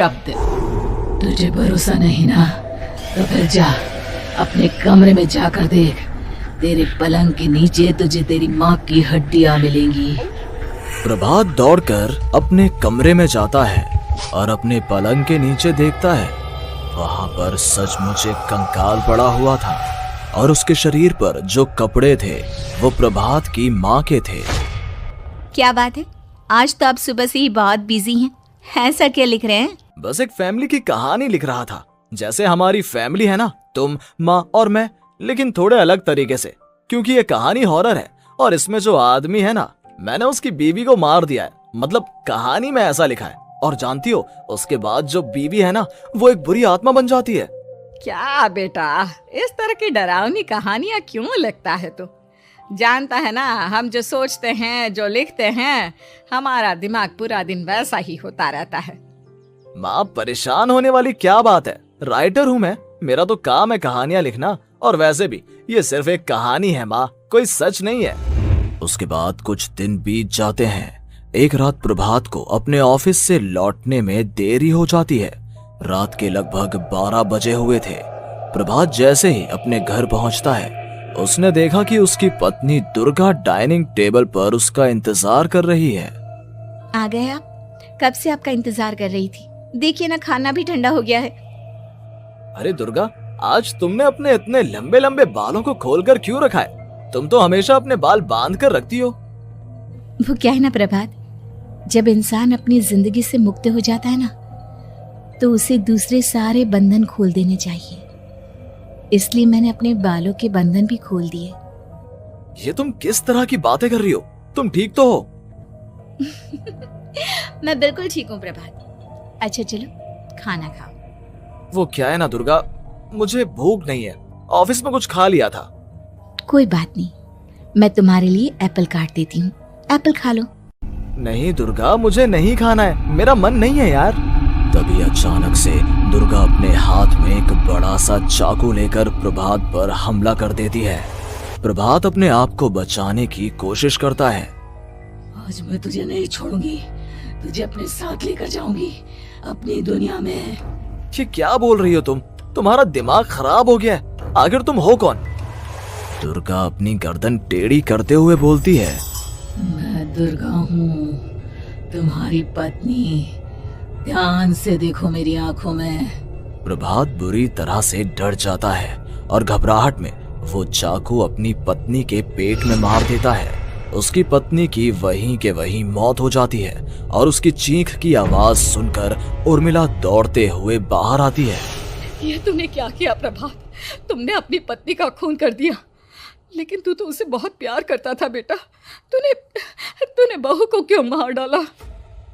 अपशब्द। तुझे भरोसा नहीं ना, तो फिर जा अपने कमरे में जाकर देख। तेरे पलंग के नीचे तुझे तेरी माँ की हड्डियां मिलेंगी। प्रभात दौड़कर अपने कमरे में जाता है और अपने पलंग के नीचे देखता है। वहां पर सचमुच एक कंकाल पड़ा हुआ था और उसके शरीर पर जो कपड़े थे वो प्रभात की माँ के थे। क्या बात है, आज तो आप सुबह से ही बहुत बिजी हैं। ऐसा क्या लिख रहे हैं? बस एक फैमिली की कहानी लिख रहा था। जैसे हमारी फैमिली है ना, तुम, माँ और मैं, लेकिन थोड़े अलग तरीके से, क्योंकि ये कहानी हॉरर है और इसमें जो आदमी है ना, मैंने उसकी बीवी को मार दिया है। मतलब कहानी में ऐसा लिखा है। और जानती हो, उसके बाद जो बीवी है ना, वो एक बुरी आत्मा बन जाती है। क्या बेटा, इस तरह की डरावनी कहानियां क्यों लिखता है तू? जानता है ना, हम जो सोचते हैं, जो लिखते हैं, हमारा दिमाग पूरा दिन वैसा ही होता रहता है। माँ, परेशान होने वाली क्या बात है? राइटर हूँ मैं, मेरा तो काम है कहानियां लिखना। और वैसे भी ये सिर्फ एक कहानी है माँ, कोई सच नहीं है। उसके बाद कुछ दिन बीत जाते हैं। एक रात प्रभात को अपने ऑफिस से लौटने में देरी हो जाती है। रात के लगभग 12 बजे हुए थे। प्रभात जैसे ही अपने घर पहुंचता है, उसने देखा कि उसकी पत्नी दुर्गा डाइनिंग टेबल पर उसका इंतजार कर रही है। आ गए आप? कब से आपका इंतजार कर रही थी। देखिए ना, खाना भी ठंडा हो गया है। अरे दुर्गा, आज तुमने अपने इतने लंबे लंबे बालों को खोलकर क्यों रखा है? तुम तो हमेशा अपने बाल बांध कर रखती हो। वो क्या है ना प्रभात, जब इंसान अपनी जिंदगी से मुक्त हो जाता है ना, तो उसे दूसरे सारे बंधन खोल देने चाहिए। इसलिए मैंने अपने बालों के बंधन भी खोल दिए। ये तुम किस तरह की बातें कर रही हो? तुम ठीक तो हो? मैं बिल्कुल ठीक हूँ प्रभात। अच्छा चलो खाना खाओ। वो क्या है ना दुर्गा, मुझे भूख नहीं है। ऑफिस में कुछ खा लिया था। कोई बात नहीं, मैं तुम्हारे लिए एप्पल काट देती हूँ, एप्पल खा लो। नहीं दुर्गा, मुझे नहीं खाना है, मेरा मन नहीं है यार। तभी अचानक से दुर्गा अपने हाथ में एक बड़ा सा चाकू लेकर प्रभात पर हमला कर देती है। प्रभात अपने आप को बचाने की कोशिश करता है। आज मैं तुझे नहीं छोड़ूंगी, तुझे अपने साथ लेकर जाऊंगी अपनी दुनिया में। ये क्या बोल रही हो तुम? तुम्हारा दिमाग खराब हो गया है। आखिर तुम हो कौन? दुर्गा अपनी गर्दन टेढ़ी करते हुए बोलती है। मैं दुर्गा हूँ, तुम्हारी पत्नी। ध्यान से देखो मेरी आंखों में। प्रभात बुरी तरह से डर जाता है और घबराहट में वो चाकू अपनी पत्नी के पेट में मार देता है। उसकी पत्नी की वहीं के वहीं मौत हो जाती है और उसकी चीख की आवाज सुनकर उर्मिला दौड़ते हुए बाहर आती है। ये तूने क्या किया प्रभात? तुमने अपनी पत्नी का खून कर दिया। लेकिन तू तो उसे बहुत प्यार करता था बेटा। तूने बहू को क्यों मार डाला?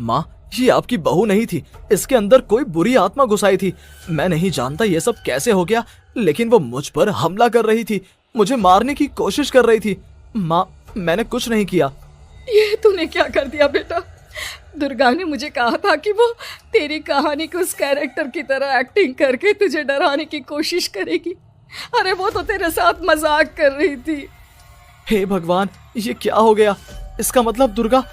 माँ, ये आपकी बहू नहीं थी, इसके अंदर कोई बुरी आत्मा घुसाई थी। मैं नहीं जानता ये सब कैसे हो गया, लेकिन वो मुझ पर हमला कर रही थी, मुझे मारने की कोशिश कर रही थी। माँ, मैंने कुछ नहीं किया। ये तूने क्या कर दिया बेटा? दुर्गा ने मुझे कहा था कि वो तेरी कहानी के उस कैरेक्टर की तरह एक्टिंग करके तुझे डराने की कोशिश करेगी। अरे वो तो तेरे साथ मजाक कर रही थी। हे भगवान, ये क्या हो गया? इसका मतलब दुर्गा।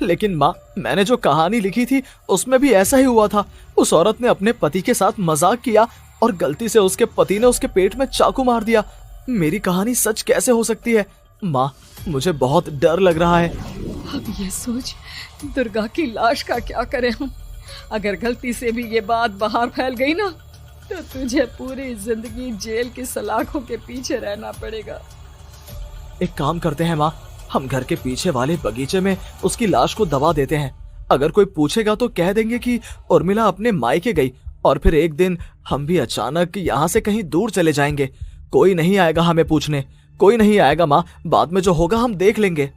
लेकिन माँ, मैंने जो कहानी लिखी थी उसमें भी ऐसा ही हुआ था। उस औरत ने अपने पति के साथ मजाक किया और गलती से उसके पति ने उसके पेट में चाकू मार दिया। मेरी कहानी सच कैसे हो सकती है? माँ, मुझे बहुत डर लग रहा है। अब ये सोच, दुर्गा की लाश का क्या करें हम? अगर गलती से भी ये बात बाहर फैल गई ना, तो तुझे पूरी जिंदगी जेल की सलाखों के पीछे रहना पड़ेगा। एक काम करते हैं माँ, हम घर के पीछे वाले बगीचे में उसकी लाश को दबा देते हैं। अगर कोई पूछेगा तो कह देंगे कि उर्मिला अपने मायके गई और फिर एक दिन हम भी अचानक यहाँ से कहीं दूर चले जाएंगे। कोई नहीं आएगा हमें पूछने, कोई नहीं आएगा माँ, बाद में जो होगा हम देख लेंगे।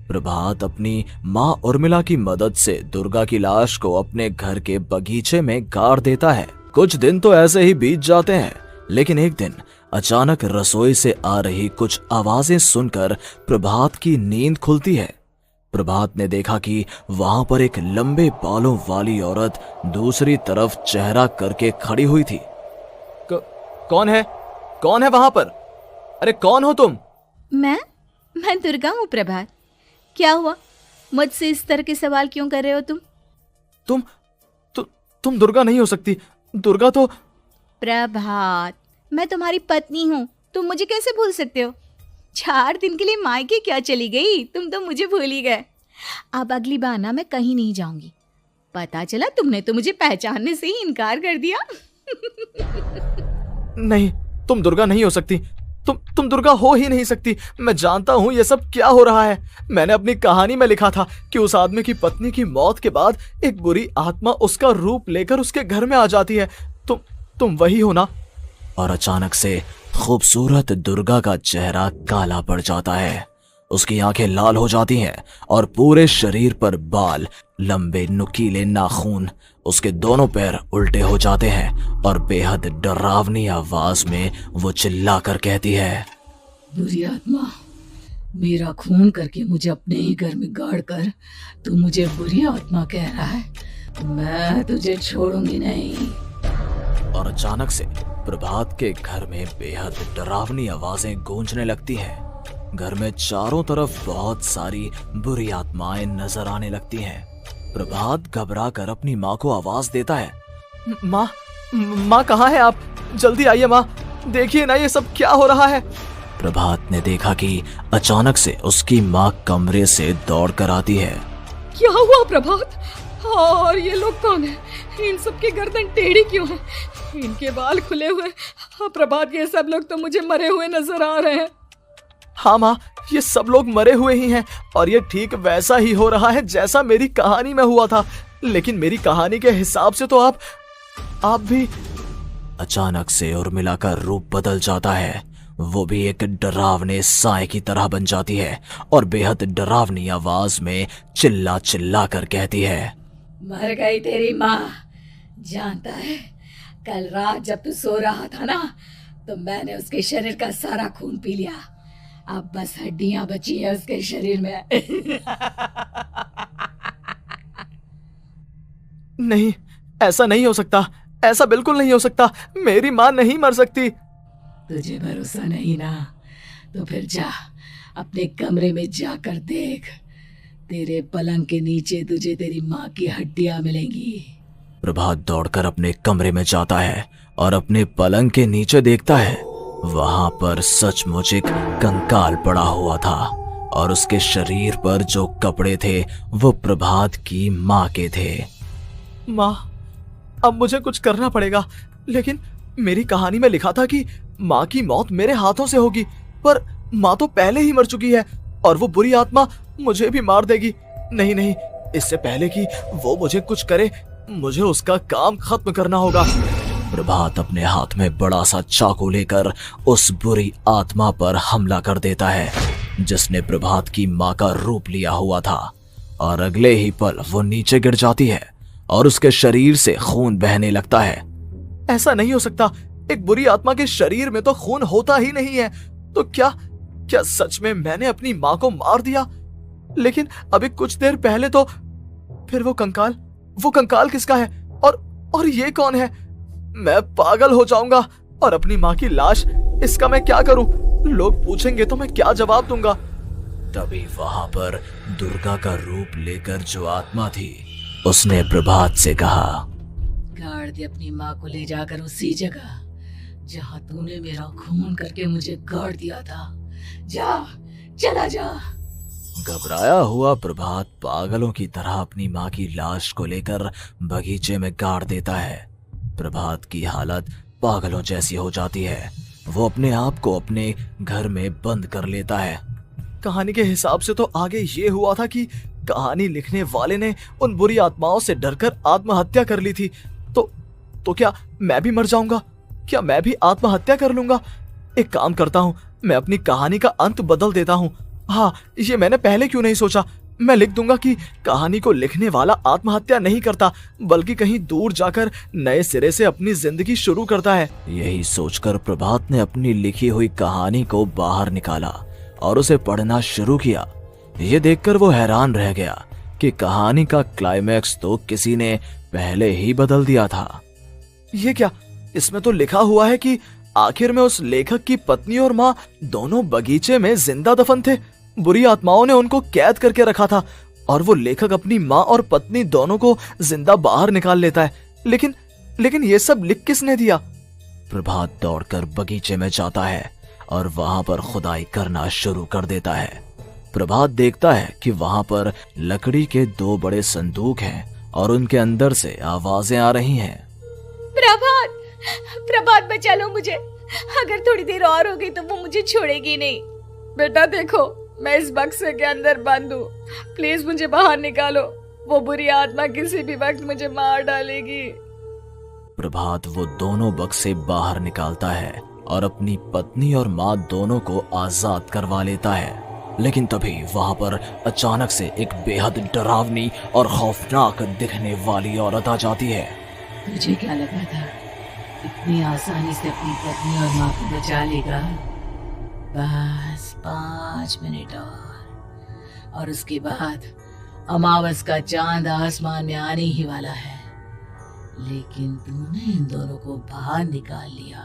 प्रभात अपनी माँ उर्मिला की मदद से दुर्गा की लाश को अपने घर के बगीचे में गाड़ देता है। कुछ दिन तो ऐसे ही बीत जाते हैं, लेकिन एक दिन अचानक रसोई से आ रही कुछ आवाजें सुनकर प्रभात की नींद खुलती है। प्रभात ने देखा कि वहां पर एक लंबे बालों वाली औरत दूसरी तरफ चेहरा करके खड़ी हुई थी। कौन है? कौन है वहां पर? अरे कौन हो तुम? मैं दुर्गा हूँ प्रभात। क्या हुआ? मुझसे इस तरह के सवाल क्यों कर रहे हो तुम? तुम दुर्गा नहीं हो सकती। दुर्गा तो प्रभात, मैं तुम्हारी पत्नी हूँ, तुम मुझे कैसे भूल सकते हो? 4 दिन के लिए मायके क्या चली गई, तुम तो मुझे भूल ही गए। अब अगली बार ना मैं कहीं नहीं जाऊंगी। पता चला तुमने तो मुझे पहचानने से ही इनकार कर दिया। नहीं, तुम दुर्गा नहीं हो सकती। तुम दुर्गा हो ही नहीं सकती। मैं जानता हूं ये सब क्या हो रहा है। मैंने अपनी कहानी में लिखा था कि उस आदमी की पत्नी की मौत के बाद एक बुरी आत्मा उसका रूप लेकर उसके घर में आ जाती है। तुम वही हो ना? और अचानक से खूबसूरत दुर्गा का चेहरा काला पड़ जाता है। उसकी आंखें लाल हो जाती हैं और पूरे शरीर पर बाल, लंबे नुकीले नाखून, उसके दोनों पैर उल्टे हो जाते हैं और बेहद डरावनी आवाज में वो चिल्लाकर कहती है, बुरी आत्मा, मेरा खून करके मुझे अपने ही घर में गाड़ कर तू मुझे बुरी आत्मा कह रहा है? मैं तुझे छोड़ूंगी नहीं। और अचानक से प्रभात के घर में बेहद डरावनी आवाजें गूंजने लगती हैं। घर में चारों तरफ बहुत सारी बुरी आत्माएं नजर आने लगती हैं। प्रभात घबरा कर अपनी माँ को आवाज देता है, माँ कहाँ है आप? जल्दी आइए माँ, देखिए ना ये सब क्या हो रहा है। प्रभात ने देखा कि अचानक से उसकी माँ कमरे से दौड़ कर आती है। क्या हुआ प्रभात? और ये लोग कौन है? इन सब की गर्दन टेढ़ी क्यों है? इनके बाल खुले हुए। हाँ प्रभात, ये सब लोग तो मुझे मरे हुए नजर आ रहे हैं। हाँ माँ, ये सब लोग मरे हुए ही हैं और ये ठीक वैसा ही हो रहा है जैसा मेरी कहानी में हुआ था। लेकिन मेरी कहानी के हिसाब से तो आप भी। अचानक से उर्मिला का रूप बदल जाता है। वो भी एक डरावने साए की तरह बन जाती है और बेहद डरावनी आवाज में चिल्ला चिल्ला कर कहती है, मर गई तेरी माँ। जानता है, कल रात जब तू सो रहा था ना, तो मैंने उसके शरीर का सारा खून पी लिया। अब बस हड्डियां बची है उसके शरीर में। नहीं, ऐसा नहीं हो सकता। ऐसा बिल्कुल नहीं हो सकता। मेरी माँ नहीं मर सकती। तुझे भरोसा नहीं ना? तो फिर जा, अपने कमरे में जाकर देख। तेरे पलंग के नीचे तुझे तेरी माँ की हड्डियां मिलेंगी। प्रभात दौड़कर अपने कमरे में जाता है और अपने पलंग के नीचे देखता है। वहां पर सचमुच एक कंकाल पड़ा हुआ था और उसके शरीर पर जो कपड़े थे वो प्रभात की माँ के थे। माँ, अब मुझे कुछ करना पड़ेगा। लेकिन मेरी कहानी में लिखा था कि माँ की मौत मेरे हाथों से होगी, पर माँ तो पहले ही मर चुकी है और वो बुरी आत्मा मुझे भी मार देगी। नहीं नहीं, इससे पहले कि वो मुझे कुछ करे, मुझे उसका काम खत्म करना होगा। प्रभात अपने हाथ में बड़ा सा चाकू लेकर उस बुरी आत्मा पर हमला कर देता है जिसने प्रभात की माँ का रूप लिया हुआ था। और अगले ही पल वो नीचे गिर जाती है और उसके शरीर से खून बहने लगता है। ऐसा नहीं हो सकता। एक बुरी आत्मा के शरीर में तो खून होता ही नहीं है। तो क्या सच में मैंने अपनी माँ को मार दिया? लेकिन अभी कुछ देर पहले तो फिर वो कंकाल किसका है? और ये कौन है? मैं पागल हो जाऊंगा। और अपनी माँ की लाश, इसका मैं क्या करूं? लोग पूछेंगे तो मैं क्या जवाब दूंगा? तभी वहां पर दुर्गा का रूप लेकर जो आत्मा थी उसने प्रभात से कहा, गाड़ दे अपनी माँ को ले जाकर उसी जगह जहाँ तूने मेरा खून करके मुझे गाड़ दिया था। जा, चला जा। घबराया हुआ प्रभात पागलों की तरह अपनी माँ की लाश को लेकर बगीचे में गाड़ देता है। प्रभात की हालत पागलों जैसी हो जाती है। वो अपने आप को अपने घर में बंद कर लेता है। कहानी के हिसाब से तो आगे ये हुआ था कि कहानी लिखने वाले ने उन बुरी आत्माओं से डरकर आत्महत्या कर ली थी। तो क्या मैं भी मर जाऊंगा? क्या मैं भी आत्महत्या कर लूंगा? एक काम करता हूँ, मैं अपनी कहानी का अंत बदल देता हूँ। हाँ, ये मैंने पहले क्यों नहीं सोचा। मैं लिख दूंगा कि कहानी को लिखने वाला आत्महत्या नहीं करता, बल्कि कहीं दूर जाकर नए सिरे से अपनी जिंदगी शुरू करता है। यही सोचकर प्रभात ने अपनी लिखी हुई कहानी को बाहर निकाला और उसे पढ़ना शुरू किया। ये देखकर वो हैरान रह गया कि कहानी का क्लाइमैक्स तो किसी ने पहले ही बदल दिया था। ये क्या? इसमें तो लिखा हुआ है कि आखिर में उस लेखक की पत्नी और माँ दोनों बगीचे में जिंदा दफन थे। बुरी आत्माओं ने उनको कैद करके रखा था और वो लेखक अपनी माँ और पत्नी दोनों को जिंदा बाहर निकाल लेता है। लेकिन लेकिन ये सब लिख किसने दिया? प्रभात दौड़कर बगीचे में जाता है और वहां पर खुदाई करना शुरू कर देता है। प्रभात देखता है कि वहां पर लकड़ी के 2 बड़े संदूक हैं और उनके अंदर से आवाजें आ रही हैं। प्रभात, प्रभात बचा लो मुझे, अगर थोड़ी देर और हो गई तो वो मुझे छोड़ेगी नहीं। बेटा देखो, मैं इस बक्से के अंदर बंद हूँ, प्लीज मुझे बाहर निकालो, वो बुरी आत्मा किसी भी वक्त मुझे मार डालेगी। प्रभात वो दोनों बक्से बाहर निकालता है और अपनी पत्नी और माँ दोनों को आजाद करवा लेता है। लेकिन तभी वहां पर अचानक से एक बेहद डरावनी और खौफनाक दिखने वाली औरत आ जाती है। तुझे क्या लगा था इतनी आसानी से अपनी पत्नी और माँ को बचा लेगा? बस 5 मिनट और उसके बाद अमावस का चांद आसमान में आने ही वाला है। लेकिन तूने इन दोनों को बाहर निकाल लिया,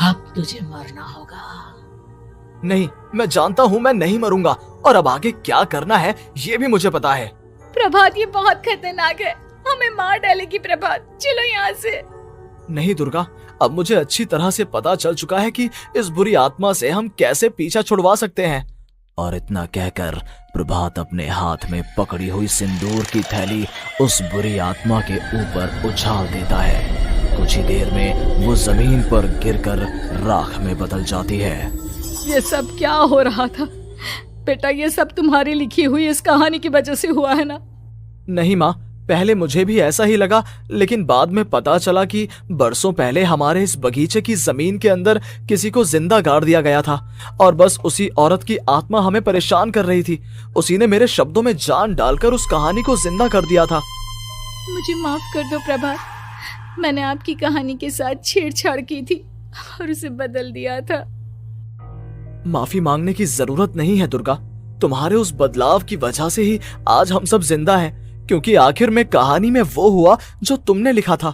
अब तुझे मरना होगा। नहीं, मैं जानता हूँ मैं नहीं मरूंगा, और अब आगे क्या करना है ये भी मुझे पता है। प्रभात, ये बहुत खतरनाक है, हमें मार डालेगी प्रभात, चलो यहाँ से। नहीं दुर्गा, अब मुझे अच्छी तरह से पता चल चुका है कि इस बुरी आत्मा से हम कैसे पीछा छुड़वा सकते हैं। और इतना कहकर प्रभात अपने हाथ में पकड़ी हुई सिंदूर की थैली उस बुरी आत्मा के ऊपर उछाल देता है। कुछ ही देर में वो जमीन पर गिरकर राख में बदल जाती है। ये सब क्या हो रहा था बेटा? ये सब तुम्हारी लिखी हुई इस कहानी की वजह से हुआ है ना? नहीं माँ, पहले मुझे भी ऐसा ही लगा, लेकिन बाद में पता चला कि बरसों पहले हमारे इस बगीचे की जमीन के अंदर किसी को जिंदा गाड़ दिया गया था और बस उसी औरत की आत्मा हमें परेशान कर रही थी। उसी ने मेरे शब्दों में जान डालकर उस कहानी को जिंदा कर दिया था। मुझे माफ कर दो प्रभात, मैंने आपकी कहानी के साथ छेड़छाड़ की थी और उसे बदल दिया था। माफी मांगने की जरूरत नहीं है दुर्गा, तुम्हारे उस बदलाव की वजह से ही आज हम सब जिंदा हैं, क्योंकि आखिर में कहानी में वो हुआ जो तुमने लिखा था।